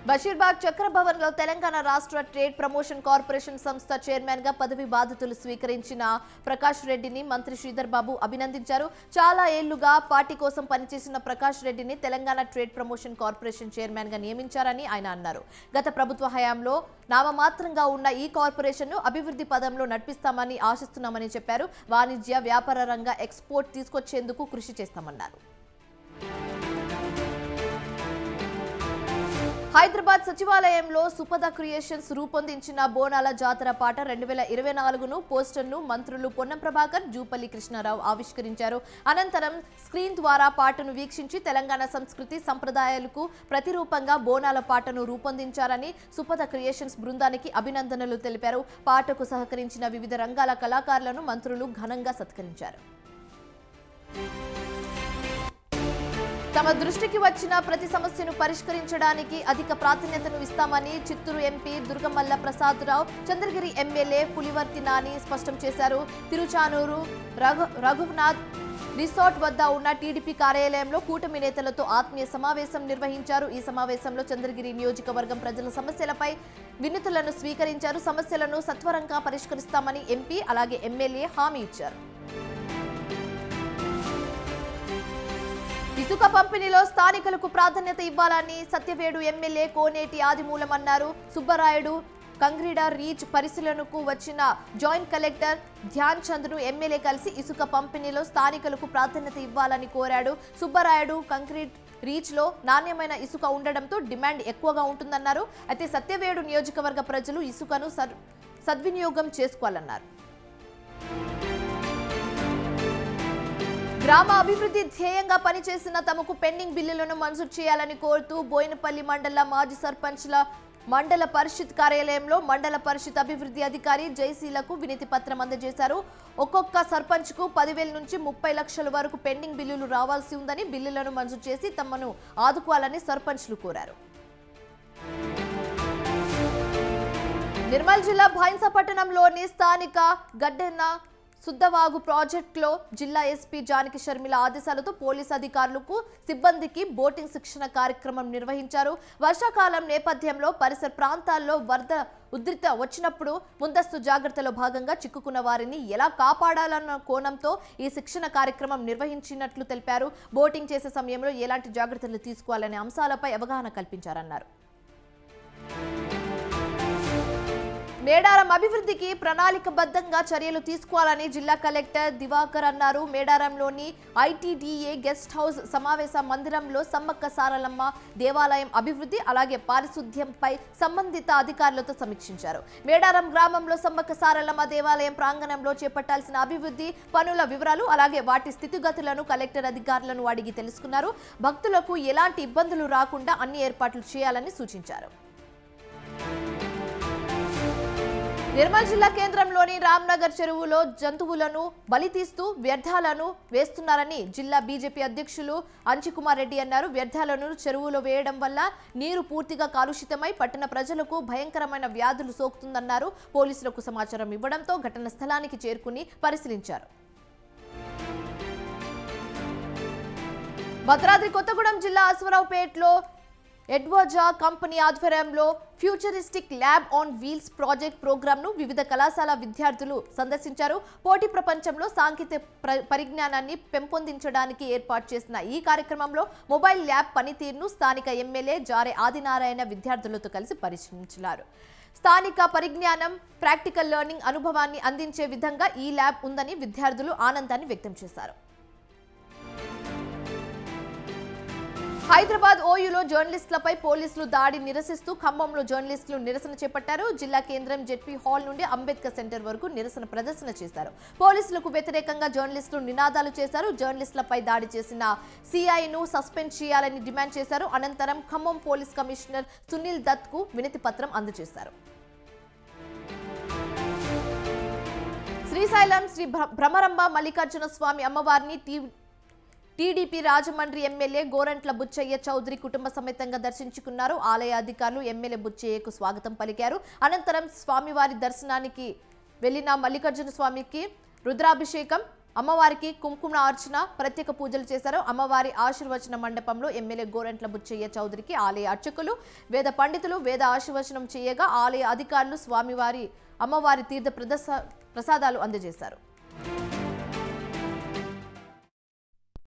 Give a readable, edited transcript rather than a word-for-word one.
బషీర్బాగ్ చక్రభవన్లో తెలంగాణ రాష్ట్ర trade promotion corporation సంస్థ chairman గా పదవి బాధ్యతలు స్వీకరించిన ప్రకాష్ రెడ్డిని మంత్రి శ్రీధర్ బాబు అభినందించారు. చాలా ఏళ్లుగా పార్టీ కోసం పనిచేసిన ప్రకాష్ రెడ్డిని Telangana trade promotion corporation chairman గా నియమించారని ఆయన అన్నారు. గత ప్రభుత్వ హయాంలో నామమాత్రంగా ఉన్న ఈ కార్పొరేషన్ ను అభివృద్ధి పదంలో నడిపిస్తామని ఆశిస్తున్నామని చెప్పారు. వాణిజ్య వ్యాపార రంగ ఎక్స్పోర్ట్ తీసుకొచ్చేందుకు కృషి చేస్తామన్నారు. హైదరాబాద్ సచివాలయంలో సుపద క్రియేషన్స్ రూపొందించిన బోనాల జాతర పాట 2024ను పోస్టర్ను మంత్రులు పొన్నం ప్రభాకర్, జూపల్లి కృష్ణారావు ఆవిష్కరించారు. అనంతరం స్క్రీన్ ద్వారా పాటను వీక్షించి తెలంగాణ సంస్కృతి సంప్రదాయాలకు ప్రతిరూపంగా బోనాల పాటను రూపొందించారని సుపద క్రియేషన్స్ బృందానికి అభినందనలు తెలిపారు. పాటకు సహకరించిన వివిధ రంగాల కళాకారులను మంత్రులు ఘనంగా సత్కరించారు. తమ దృష్టికి వచ్చిన ప్రతి సమస్యను పరిష్కరించడానికి అధిక ప్రాధాన్యతను ఇస్తామని చిత్తూరు ఎంపీ దుర్గమల్ల ప్రసాదరావు, చంద్రగిరి ఎమ్మెల్యే పులివర్తి నాని స్పష్టం చేశారు. తిరుచానూరు రఘునాథ్ రిసార్ట్ వద్ద ఉన్న టీడీపీ కార్యాలయంలో కూటమి నేతలతో ఆత్మీయ సమావేశం నిర్వహించారు. ఈ సమావేశంలో చంద్రగిరి నియోజకవర్గం ప్రజల సమస్యలపై వినతులను స్వీకరించారు. సమస్యలను సత్వరంగా పరిష్కరిస్తామని ఎంపీ అలాగే ఎమ్మెల్యే హామీ ఇచ్చారు. ఇసుక పంపిణీలో స్థానికులకు ప్రాధాన్యత ఇవ్వాలని సత్యవేడు ఎమ్మెల్యే కోనేటి ఆదిమూలం అన్నారు. సుబ్బరాయుడు కంగ్రీడ రీచ్ పరిశీలనకు వచ్చిన జాయింట్ కలెక్టర్ ధ్యాన్ చంద్ ను ఎమ్మెల్యే కలిసి ఇసుక పంపిణీలో స్థానికులకు ప్రాధాన్యత ఇవ్వాలని కోరాడు. సుబ్బరాయుడు కంక్రీట్ రీచ్ లో నాణ్యమైన ఇసుక ఉండడంతో డిమాండ్ ఎక్కువగా ఉంటుందన్నారు. అయితే సత్యవేడు నియోజకవర్గ ప్రజలు ఇసుకను సద్వినియోగం చేసుకోవాలన్నారు. గ్రామ అభివృద్ధి ధ్యేయంగా పనిచేసిన తమకు పెండింగ్ బిల్లులను మంజూరు చేయాలని కోరుతూ బోయినపల్లి మండల మాజీ సర్పంచ్ల మండల పరిషత్ కార్యాలయంలో మండల పరిషత్ అభివృద్ధి అధికారి జయశీలకు వినతి పత్రం అందజేశారు. ఒక్కొక్క సర్పంచ్ కు 10,000 నుంచి 30 లక్షల వరకు పెండింగ్ బిల్లులు రావాల్సి ఉందని, బిల్లులను మంజూరు చేసి తమను ఆదుకోవాలని సర్పంచ్లు కోరారు. నిర్మల్ జిల్లా భైన్సపట్టణంలోని స్థానిక గడ్డెన్న సుద్దవాగు ప్రాజెక్టులో జిల్లా ఎస్పీ జానకి షర్మిల ఆదేశాలతో పోలీసు అధికారులకు సిబ్బందికి బోటింగ్ శిక్షణ కార్యక్రమం నిర్వహించారు. వర్షాకాలం నేపథ్యంలో పరిసర ప్రాంతాల్లో వరద ఉధృత వచ్చినప్పుడు ముందస్తు జాగ్రత్తలో భాగంగా చిక్కుకున్న వారిని ఎలా కాపాడాలన్న కోణంతో ఈ శిక్షణ కార్యక్రమం నిర్వహించినట్లు తెలిపారు. బోటింగ్ చేసే సమయంలో ఎలాంటి జాగ్రత్తలు తీసుకోవాలనే అంశాలపై అవగాహన కల్పించారన్నారు. మేడారం అభివృద్ధికి ప్రణాళికబద్ధంగా చర్యలు తీసుకోవాలని జిల్లా కలెక్టర్ దివాకర్ అన్నారు. మేడారంలోని ఐటీడీఏ గెస్ట్ హౌస్ సమావేశ మందిరంలో సమ్మక్క సారలమ్మ దేవాలయం అభివృద్ధి అలాగే పారిశుద్ధ్యంపై సంబంధిత అధికారులతో సమీక్షించారు. మేడారం గ్రామంలో సమ్మక్క సారలమ్మ దేవాలయం ప్రాంగణంలో చేపట్టాల్సిన అభివృద్ధి పనుల వివరాలు అలాగే వాటి స్థితిగతులను కలెక్టర్ అధికారులను అడిగి తెలుసుకున్నారు. భక్తులకు ఎలాంటి ఇబ్బందులు రాకుండా అన్ని ఏర్పాట్లు చేయాలని సూచించారు. నిర్మల్ జిల్లా కేంద్రంలోని రామ్నగర్ చెరువులో జంతువులను బలి తీస్తూ వ్యర్థాలను వేస్తున్నారని జిల్లా బీజేపీ అధ్యక్షులు అంచికుమార్ రెడ్డి అన్నారు. వ్యర్థాలను చెరువులో వేయడం వల్ల నీరు పూర్తిగా కాలుషితమై పట్టణ ప్రజలకు భయంకరమైన వ్యాధులు సోకుతుందన్నారు. పోలీసులకు సమాచారం ఇవ్వడంతో ఘటన స్థలానికి చేరుకుని పరిశీలించారు. భద్రాద్రి కొత్తగూడెం జిల్లా అశ్వరావుపేటలో ఎడ్వర్జా కంపెనీ ఆధ్వర్యంలో futuristic lab on wheels project ప్రోగ్రామ్ను వివిధ కళాశాల విద్యార్థులు సందర్శించారు. పోటీ ప్రపంచంలో సాంకేతిక పరిజ్ఞానాన్ని పెంపొందించడానికి ఏర్పాటు చేసిన ఈ కార్యక్రమంలో మొబైల్ ల్యాబ్ పనితీరును స్థానిక ఎమ్మెల్యే జారే ఆదినారాయణ విద్యార్థులతో కలిసి పరిశీలించారు. స్థానిక పరిజ్ఞానం, ప్రాక్టికల్ లెర్నింగ్ అనుభవాన్ని అందించే విధంగా ఈ ల్యాబ్ ఉందని విద్యార్థులు ఆనందాన్ని వ్యక్తం చేశారు. హైదరాబాద్ ఓయూలో జర్నలిస్టులపై పోలీసులు దాడి నిరసిస్తూ ఖమ్మంలో జర్నలిస్టులు నిరసన చేపట్టారు. జిల్లా కేంద్రం జెడ్పీ హాల్ నుండి అంబేద్కర్ సెంటర్ వరకు నిరసన ప్రదర్శన చేశారు. పోలీసులకు వ్యతిరేకంగా జర్నలిస్టులు నినాదాలు చేశారు. జర్నలిస్టులపై దాడి చేసిన సిఐను సస్పెండ్ చేయాలని డిమాండ్ చేశారు. అనంతరం ఖమ్మం పోలీస్ కమిషనర్ సునీల్ దత్ కు వినతి పత్రం అందజేశారు. శ్రీశైలం శ్రీ భ్రమరంబ మల్లికార్జున స్వామి అమ్మవారిని టీడీపీ రాజమండ్రి ఎమ్మెల్యే గోరంట్ల బుచ్చయ్య చౌదరి కుటుంబ సమేతంగా దర్శించుకున్నారు. ఆలయ అధికారులు ఎమ్మెల్యే బుచ్చయ్యకు స్వాగతం పలికారు. అనంతరం స్వామివారి దర్శనానికి వెళ్లిన మల్లికార్జున స్వామికి రుద్రాభిషేకం అమ్మవారికి కుంకుమ అర్చన ప్రత్యేక పూజలు చేశారు. అమ్మవారి ఆశీర్వచన మండపంలో ఎమ్మెల్యే గోరంట్ల బుచ్చయ్య చౌదరికి ఆలయ అర్చకులు వేద పండితులు వేద ఆశీర్వచనం చేయగా ఆలయ అధికారులు స్వామివారి అమ్మవారి తీర్థ ప్రసాదాలు అందజేశారు.